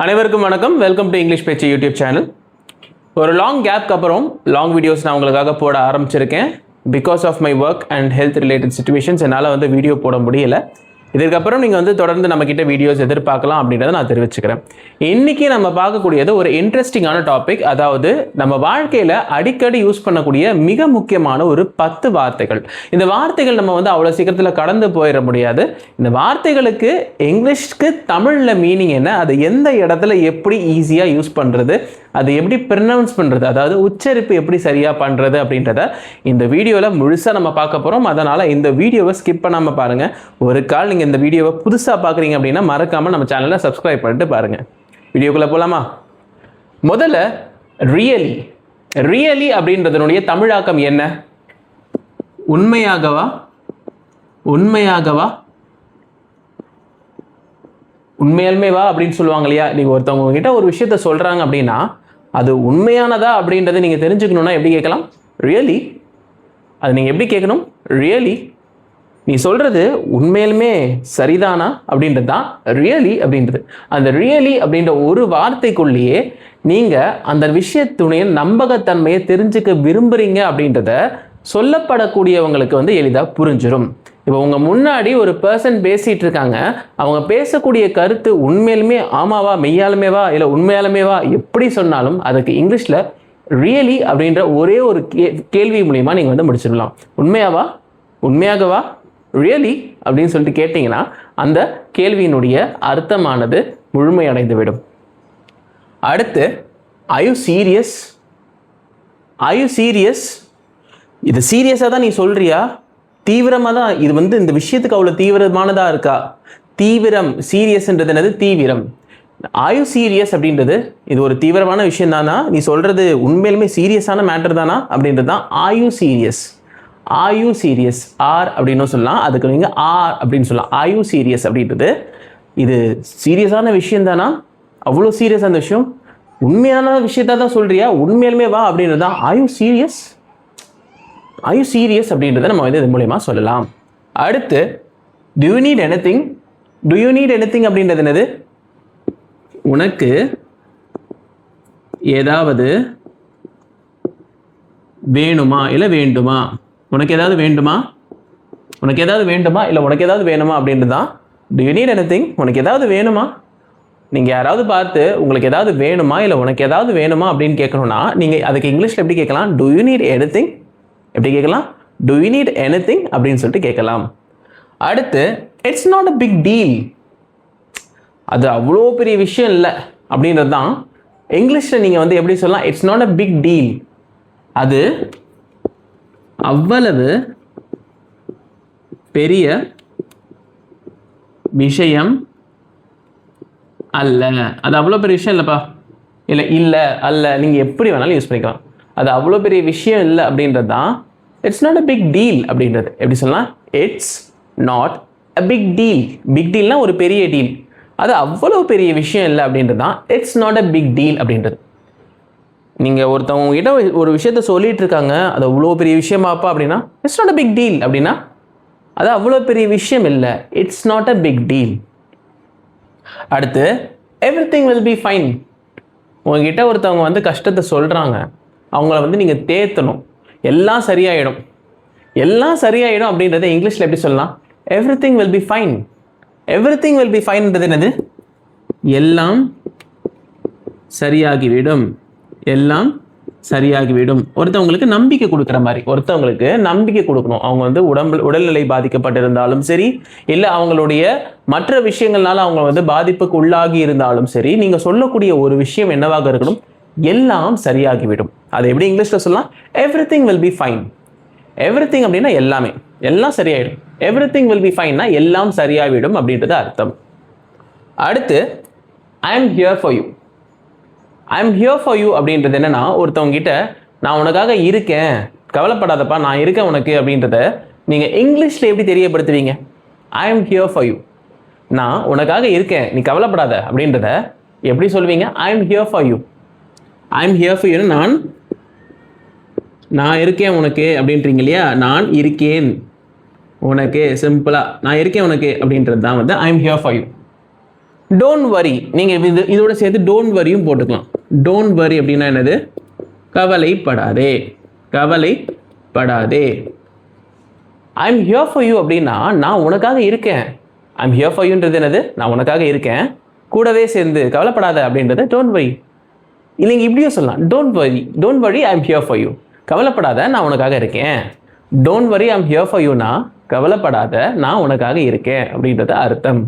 அனைவருக்கும் வணக்கம். Welcome to English பேச்சு யூடியூப் சேனல். ஒரு லாங் கேப்க்கு அப்புறம் லாங் வீடியோஸ் நான் உங்களுக்காக போட ஆரம்பிச்சிருக்கேன். Because of my work and health related situations என்னால் வீடியோ போட முடியல. இதற்கப்புறம் நீங்கள் தொடர்ந்து நம்மக்கிட்ட வீடியோஸ் எதிர்பார்க்கலாம் அப்படின்றத நான் தெரிவிச்சுக்கிறேன். இன்றைக்கி நம்ம பார்க்கக்கூடியது ஒரு இன்ட்ரெஸ்டிங்கான டாபிக். அதாவது நம்ம வாழ்க்கையில் அடிக்கடி யூஸ் பண்ணக்கூடிய மிக முக்கியமான ஒரு 10 வார்த்தைகள். இந்த வார்த்தைகள் நம்ம அவ்வளோ சீக்கிரத்தில் கடந்து போயிட முடியாது. இந்த வார்த்தைகளுக்கு இங்கிலீஷ்க்கு தமிழில் மீனிங் என்ன, அது எந்த இடத்துல எப்படி ஈஸியாக யூஸ் பண்ணுறது, அது எப்படி ப்ரொனவுன்ஸ் பண்ணுறது, அதாவது உச்சரிப்பு எப்படி சரியாக பண்ணுறது அப்படின்றத இந்த வீடியோவில் முழுசாக நம்ம பார்க்க போகிறோம். அதனால் இந்த வீடியோவை ஸ்கிப் பண்ணாமல் பாருங்கள். ஒரு கால் நீங்கள் இந்த வீடியோவை புதுசாக பார்க்குறீங்க அப்படின்னா மறக்காமல் நம்ம சேனலை சப்ஸ்கிரைப் பண்ணிட்டு பாருங்கள். வீடியோக்குள்ளே போகலாமா? முதல்ல ரியலி. ரியலி அப்படின்றதனுடைய தமிழாக்கம் என்ன? உண்மையாகவா, உண்மையாகவா, உண்மையாலுமே வா அப்படின்னு சொல்லுவாங்க இல்லையா? நீங்கள் ஒருத்தவங்க உங்ககிட்ட ஒரு விஷயத்த சொல்கிறாங்க அப்படின்னா அது உண்மையானதா அப்படின்றத நீங்கள் தெரிஞ்சுக்கணுன்னா எப்படி கேட்கலாம்? ரியலி. அது நீங்கள் எப்படி கேட்கணும்? ரியலி, நீ சொல்கிறது உண்மையிலுமே சரிதானா அப்படின்றது தான் ரியலி அப்படின்றது. அந்த ரியலி அப்படின்ற ஒரு வார்த்தைக்குள்ளேயே நீங்கள் அந்த விஷயத்துடைய நம்பகத்தன்மையை தெரிஞ்சுக்க விரும்புகிறீங்க அப்படின்றத சொல்லப்படக்கூடியவங்களுக்கு எளிதாக புரிஞ்சிடும். இப்போ உங்கள் முன்னாடி ஒரு பர்சன் பேசிகிட்டு இருக்காங்க, அவங்க பேசக்கூடிய கருத்து உண்மையிலுமே ஆமாவா, மெய்யாலுமேவா, இல்லை உண்மையாலுமேவா, எப்படி சொன்னாலும் அதுக்கு இங்கிலீஷில் ரியலி அப்படின்ற ஒரே ஒரு கேள்வி மூலிமா நீங்கள் முடிச்சிடலாம். உண்மையாவா, உண்மையாகவா, ரியலி அப்படின்னு சொல்லிட்டு கேட்டிங்கன்னா அந்த கேள்வியினுடைய அர்த்தமானது முழுமையடைந்துவிடும். அடுத்து are you serious? are you serious? இது சீரியஸாக தான் நீ சொல்கிறியா? தீவிரமாக தான் இது இந்த விஷயத்துக்கு அவ்வளோ தீவிரமானதாக இருக்கா? தீவிரம், சீரியஸ்ன்றது என்னது? தீவிரம். ஆயு சீரியஸ் அப்படின்றது இது ஒரு தீவிரமான விஷயம் தானா? நீ சொல்கிறது உண்மையிலுமே சீரியஸான மேட்டர் தானா அப்படின்றது தான் Ayu serious. Ayu serious, R அப்படின்னு சொல்லலாம், அதுக்கு நீங்கள் ஆர் அப்படின்னு சொல்லலாம். ஆயு சீரியஸ் அப்படின்றது இது சீரியஸான விஷயம் தானா? அவ்வளோ சீரியஸான விஷயம், உண்மையான விஷயத்த தான் சொல்கிறியா? உண்மையிலுமே வா அப்படின்றது தான் Ayu serious. Are you serious அப்படின்றத நம்ம இது மூலமா சொல்லலாம். அடுத்து do you need anything? do you need anything அப்படின்றது என்னது? உனக்கு ஏதாவது வேணுமா இல்லை வேண்டுமா? உனக்கு ஏதாவது வேண்டுமா, உனக்கு ஏதாவது வேண்டுமா இல்லை உனக்கு ஏதாவது வேணுமா அப்படின்றது தான் do you need anything. உனக்கு ஏதாவது வேணுமா? நீங்கள் யாராவது பார்த்து உங்களுக்கு ஏதாவது வேணுமா இல்லை உனக்கு ஏதாவது வேணுமா அப்படின்னு கேட்கணும்னா நீங்கள் அதுக்கு இங்கிலீஷில் எப்படி கேட்கலாம்? do you need anything எப்படி கேட்கலாம்? do you need anything அப்படின்னு சொல்லிட்டு கேட்கலாம். அடுத்து it's not a big deal. அது அவ்வளோ பெரிய விஷயம் இல்லை அப்படின்றது தான் இங்கிலீஷில் நீங்கள் எப்படி சொல்லலாம்? It's not a big deal. அது அவ்வளவு பெரிய விஷயம் அல்ல. அது அவ்வளோ பெரிய விஷயம் இல்லைப்பா, இல்லை அல்ல, நீங்கள் எப்படி வேணாலும் யூஸ் பண்ணிக்கலாம். அது அவ்வளோ பெரிய விஷயம் இல்லை அப்படின்றது தான் it's not a big deal அப்படின்றது. எப்படி சொல்லலாம்? It's not a big deal. Big டீல்னா ஒரு பெரிய டீல், அது அவ்வளோ பெரிய விஷயம் இல்லை அப்படின்றது தான் it's not a big deal அப்படின்றது. நீங்கள் ஒருத்தவங்க கிட்ட ஒரு விஷயத்த சொல்லிட்டு இருக்காங்க, அது அவ்வளோ பெரிய விஷயமாப்பா அப்படின்னா it's not a big deal அப்படின்னா அது அவ்வளோ பெரிய விஷயம் இல்லை, it's not a big deal. அடுத்து எவ்ரிதிங் வில் பி ஃபைன். உங்ககிட்ட ஒருத்தவங்க கஷ்டத்தை சொல்கிறாங்க, அவங்கள நீங்கள் தேத்தணும். எல்லாம் சரியாயிடும், எல்லாம் சரியாயிடும் அப்படின்றத இங்கிலீஷில் எப்படி சொல்லலாம்? Everything will be fine. Everything will be ஃபைன்ன்றது என்னது? எல்லாம் சரியாகிவிடும், எல்லாம் சரியாகிவிடும். ஒருத்தவங்களுக்கு நம்பிக்கை கொடுக்குற மாதிரி, ஒருத்தவங்களுக்கு நம்பிக்கை கொடுக்கணும். அவங்க உடல்நிலை பாதிக்கப்பட்டிருந்தாலும் சரி, இல்லை அவங்களுடைய மற்ற விஷயங்கள்னால அவங்க பாதிப்புக்கு உள்ளாகி இருந்தாலும் சரி, நீங்கள் சொல்லக்கூடிய ஒரு விஷயம் என்னவாக இருக்கணும்? எல்லாம் சரியாகிவிடும். அதை எப்படி இங்கிலீஷில் சொல்லலாம்? Everything will be fine. Everything அப்படின்னா எல்லாமே, எல்லாம் சரியாயிடும். எவ்ரிதிங் வில் பி ஃபைன்னா எல்லாம் சரியாகிவிடும் அப்படின்றது அர்த்தம். அடுத்து ஐ am here for you. I am here for you அப்படின்றது என்னன்னா, ஒருத்தவங்க கிட்ட நான் உனக்காக இருக்கேன், கவலைப்படாதப்பா நான் இருக்கேன் உனக்கு அப்படின்றத நீங்கள் இங்கிலீஷில் எப்படி தெரியப்படுத்துவீங்க? I am here for you, நான் உனக்காக இருக்கேன், நீ கவலைப்படாத அப்படின்றத எப்படி சொல்லுவீங்க? I am here for you. I am here for you, நான் இருக்கேன் உனக்கு அப்படின்றீங்க இல்லையா? நான் இருக்கேன் உனக்கு, சிம்பிளாக நான் இருக்கேன் உனக்கு அப்படின்றது தான் ஐ am here for you. Don't worry, நீங்கள் இதோட சேர்த்து டோன்ட் வரியும் போட்டுக்கலாம். டோன்ட் வரி அப்படின்னா என்னது? கவலைப்படாதே, கவலைப்படாதே. ஐ எம் ஹியர் ஃபார் யூ அப்படின்னா நான் உனக்காக இருக்கேன். ஐ எம் ஹியர் ஃபார் யூன்றது என்னது? நான் உனக்காக இருக்கேன். கூடவே சேர்ந்து கவலைப்படாத அப்படின்றது டோன்ட் வரி. இல்லைங்க இப்படியும் சொல்லலாம், don't worry I am here for you. கவலைப்படாத நான் உனக்காக இருக்கேன். Don't worry I am here for யூனா கவலைப்படாத நான் உனக்காக இருக்கேன் அப்படின்றது அர்த்தம்.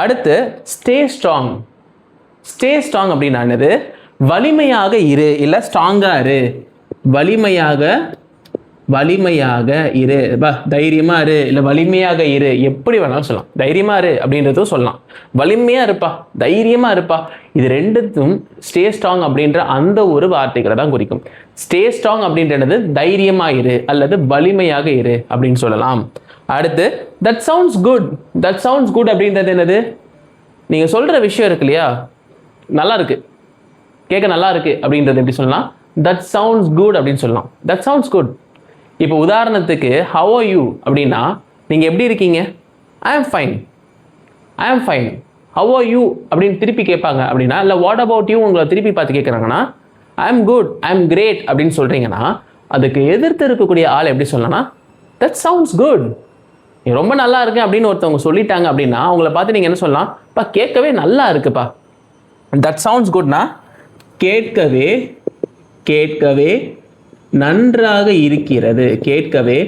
அடுத்து ஸ்டே ஸ்ட்ராங். ஸ்டே ஸ்ட்ராங் அப்படின்னா என்னது? வலிமையாக இரு, இல்லை ஸ்ட்ராங்கா இரு. வலிமையாக இரு, தைரியமா இரு, இல்லை வலிமையாக இரு, எப்படி வேணாலும் சொல்லலாம். தைரியமா இரு அப்படின்றதும் சொல்லலாம். வலிமையா இருப்பா, தைரியமா இருப்பா, இது ரெண்டுத்தும் ஸ்டே ஸ்ட்ராங் அப்படின்ற அந்த ஒரு வார்த்தைகளை தான் குறிக்கும். ஸ்டே ஸ்ட்ராங் அப்படின்றது தைரியமா இரு அல்லது வலிமையாக இரு அப்படின்னு சொல்லலாம். அடுத்து that sounds good. That sounds good அப்படின்றது என்னது? நீங்க சொல்ற விஷயம் இருக்கு இல்லையா, நல்லா இருக்கு, கேட்க நல்லா இருக்கு அப்படின்றது எப்படி சொல்லலாம்? தட் சவுண்ட்ஸ் குட் அப்படின்னு சொல்லலாம். That sounds good. இப்போ உதாரணத்துக்கு ஹவ் ஆர் யூ அப்படின்னா நீங்கள் எப்படி இருக்கீங்க? ஐ am fine, I am fine. How are you அப்படின்னு திருப்பி கேட்பாங்க அப்படின்னா, இல்லை வாட் அபவுட் யூ உங்களை திருப்பி பார்த்து கேட்குறாங்கன்னா ஐ ஆம் குட், ஐ ஆம் கிரேட் அப்படின்னு சொல்கிறீங்கன்னா அதுக்கு எதிர்த்து இருக்கக்கூடிய ஆள் எப்படி சொல்லலாம்னா தட் சவுண்ட்ஸ் குட். நீ ரொம்ப நல்லா இருக்கு அப்படின்னு ஒருத்தவங்க சொல்லிட்டாங்க அப்படின்னா அவங்கள பார்த்து நீங்கள் என்ன சொல்லலாம்? பா கேட்கவே நல்லா இருக்குப்பா. தட் சவுண்ட்ஸ் குட்னா கேட்கவே நன்றாக இருக்கிறது, கேட்கவே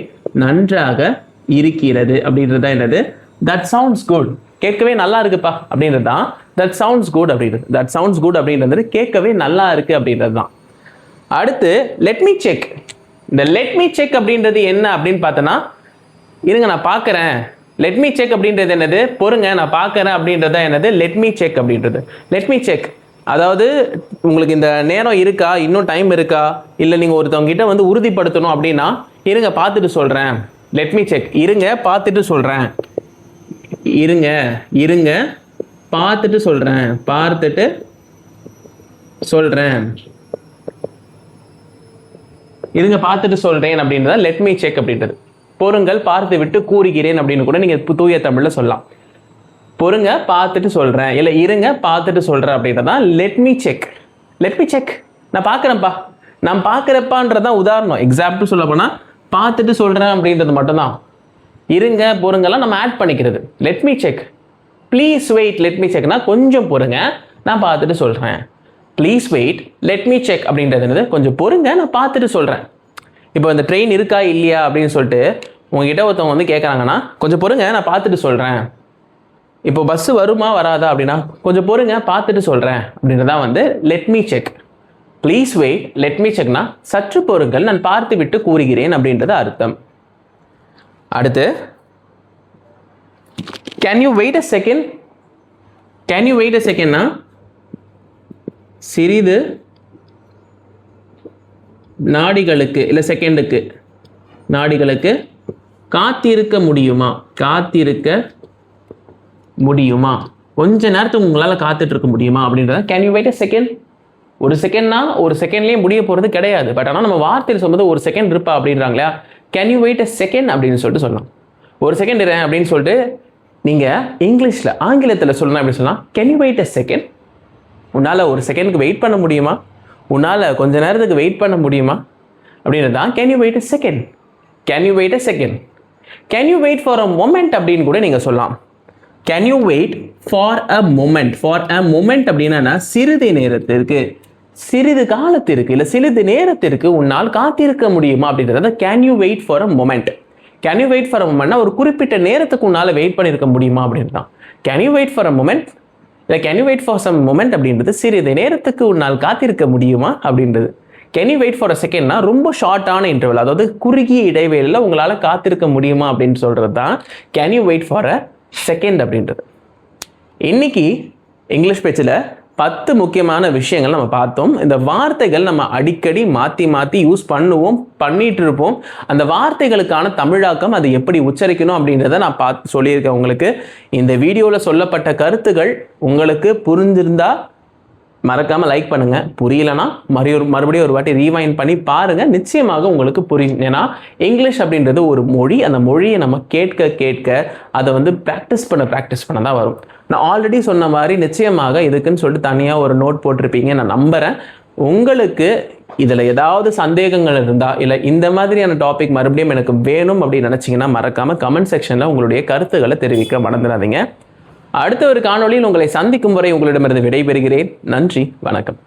நன்றாக இருக்கிறது அப்படின்றது தான் என்னது? That sounds good. கேட்கவே நல்லா இருக்குப்பா அப்படின்றது தான் தட் சவுண்ட்ஸ் குட் அப்படின்றது. தட் சவுண்ட்ஸ் குட் அப்படின்றது கேட்கவே நல்லா இருக்கு அப்படின்றது தான். அடுத்து லெட் மீ செக். இந்த லெட் மீ செக் அப்படின்றது என்ன அப்படின்னு பார்த்தோன்னா, இருங்க நான் பார்க்குறேன். லெட் மீ செக் அப்படின்றது என்னது? பொறுங்க நான் பார்க்குறேன் அப்படின்றது தான் என்னது? லெட் மீ செக் அப்படின்றது. லெட் மீ செக் அதாவது உங்களுக்கு இந்த நேரம் இருக்கா, இன்னும் டைம் இருக்கா, இல்லை நீங்கள் ஒருத்தவங்க கிட்ட வந்து உறுதிப்படுத்தணும் அப்படின்னா இருங்க பார்த்துட்டு சொல்கிறேன். லெட் மீ செக், இருங்க பார்த்துட்டு சொல்கிறேன், இருங்க பார்த்துட்டு சொல்கிறேன், இருங்க பார்த்துட்டு சொல்கிறேன் அப்படின்றத லெட் மீ செக் அப்படின்றது. பொறுங்கள் பார்த்து விட்டு கூறுகிறேன் அப்படின்னு கூட நீங்கள் தூய தமிழில் சொல்லலாம். பொறுங்க பார்த்துட்டு சொல்கிறேன், இல்லை இருங்க பார்த்துட்டு சொல்கிறேன் அப்படின்றதான் let me check. Let me check, நான் பார்க்குறேன்ப்பா, நான் பார்க்குறப்பான்றதான் உதாரணம். எக்ஸாம்பிள் சொல்ல போனால் பார்த்துட்டு சொல்கிறேன் அப்படின்றது மட்டும்தான். இருங்க பொறுங்கெல்லாம் நம்ம ஆட் பண்ணிக்கிறது. Let me check. Please wait, let me செக்னா கொஞ்சம் பொறுங்க நான் பார்த்துட்டு சொல்கிறேன். Please wait, let me check அப்படின்றது என்னது? கொஞ்சம் பொறுங்க நான் பார்த்துட்டு சொல்கிறேன். இப்போ இந்த ட்ரெயின் இருக்கா இல்லையா அப்படின்னு சொல்லிட்டு உங்ககிட்ட ஒருத்தவங்க வந்து கேட்குறாங்கன்னா கொஞ்சம் பொறுங்க நான் பார்த்துட்டு சொல்கிறேன். இப்போ பஸ்ஸு வருமா வராதா அப்படின்னா கொஞ்சம் பொறுங்க பார்த்துட்டு சொல்கிறேன் அப்படின்றதான் வந்து let me check. Please wait, let me செக்னா சற்று பொறுங்கள் நான் பார்த்து விட்டு கூறுகிறேன் அப்படின்றது அர்த்தம். அடுத்து can you wait a second. Can you wait a செகண்ட்னா சிறிது நாடிகளுக்கு இல்லை செகண்டுக்கு நாடிகளுக்கு காத்திருக்க முடியுமா, கொஞ்ச நேரத்துக்கு உங்களால் காத்துட்டு இருக்க முடியுமா அப்படின்றத can you wait a second. ஒரு செகண்ட்னா ஒரு செகண்ட்லேயே முடிய போகிறது கிடையாது. பட் ஆனால் நம்ம வார்த்தையில் சொல்லும்போது ஒரு செகண்ட் இருப்பா அப்படின்றாங்களா, can you wait a second அப்படின்னு சொல்லிட்டு சொல்லலாம். ஒரு செகண்ட் இரு அப்படின்னு சொல்லிட்டு நீங்கள் இங்கிலீஷில் ஆங்கிலத்தில் சொல்லணும் அப்படி சொல்லலாம். Can you wait a second. உன்னால் ஒரு செகண்டுக்கு வெயிட் பண்ண முடியுமா, உன்னால் கொஞ்ச நேரத்துக்கு வெயிட் பண்ண முடியுமா அப்படின்றது தான் can you wait a second. Can you wait a second. Can you wait for a moment அப்படின்னு கூட நீங்கள் சொல்லலாம். Can you wait for a moment. For a moment அப்படின்னா சிறிது நேரத்திற்கு, சிறிது காலத்திற்கு, இல்லை சிறிது நேரத்திற்கு உன்னால் காத்திருக்க முடியுமா அப்படின்றத can you wait for a moment. Can you wait for a மொமெண்ட்னா ஒரு குறிப்பிட்ட நேரத்துக்கு உன்னால் வெயிட் பண்ணியிருக்க முடியுமா அப்படின்னு தான் can you wait for a moment. இல்லை can you wait for some moment அப்படின்றது சிறிது நேரத்துக்கு உன்னால் காத்திருக்க முடியுமா அப்படின்றது. Can you wait for a செகண்ட்னா ரொம்ப ஷார்ட்டான இன்டர்வல், அதாவது குறுகிய இடைவெளியில் உங்களால் காத்திருக்க முடியுமா அப்படின்னு சொல்கிறது தான் can you wait for a second அப்படின்றது. இன்னைக்கு இங்கிலீஷ் பேச்சில் 10 முக்கியமான விஷயங்கள் நம்ம பார்த்தோம். இந்த வார்த்தைகள் நம்ம அடிக்கடி மாற்றி யூஸ் பண்ணிட்டு இருப்போம். அந்த வார்த்தைகளுக்கான தமிழாக்கம் அது எப்படி உச்சரிக்கணும் அப்படின்றத நான் சொல்லியிருக்கேன் உங்களுக்கு. இந்த வீடியோவில் சொல்லப்பட்ட கருத்துக்கள் உங்களுக்கு புரிஞ்சிருந்தா மறக்காமல் லைக் பண்ணுங்கள். புரியலனா மறுபடியும் ஒரு வாட்டி ரீவைண்ட் பண்ணி பாருங்கள், நிச்சயமாக உங்களுக்கு புரியும். ஏன்னா இங்கிலீஷ் அப்படின்றது ஒரு மொழி. அந்த மொழியை நம்ம கேட்க கேட்க அதை வந்து ப்ராக்டிஸ் பண்ண தான் வரும். நான் ஆல்ரெடி சொன்ன மாதிரி நிச்சயமாக இதுக்குன்னு சொல்லிட்டு தனியாக ஒரு நோட் போட்டிருப்பீங்க நான் நம்புகிறேன். உங்களுக்கு இதில் ஏதாவது சந்தேகங்கள் இருந்தால், இல்லை இந்த மாதிரியான டாபிக் மறுபடியும் எனக்கு வேணும் அப்படின்னு நினச்சிங்கன்னா மறக்காமல் கமெண்ட் செக்ஷனில் உங்களுடைய கருத்துக்களை தெரிவிக்க மறந்துடாதீங்க. அடுத்த ஒரு காணொளியில் உங்களை சந்திக்கும் வரை உங்களிடமிருந்து விடைபெறுகிறேன். நன்றி, வணக்கம்.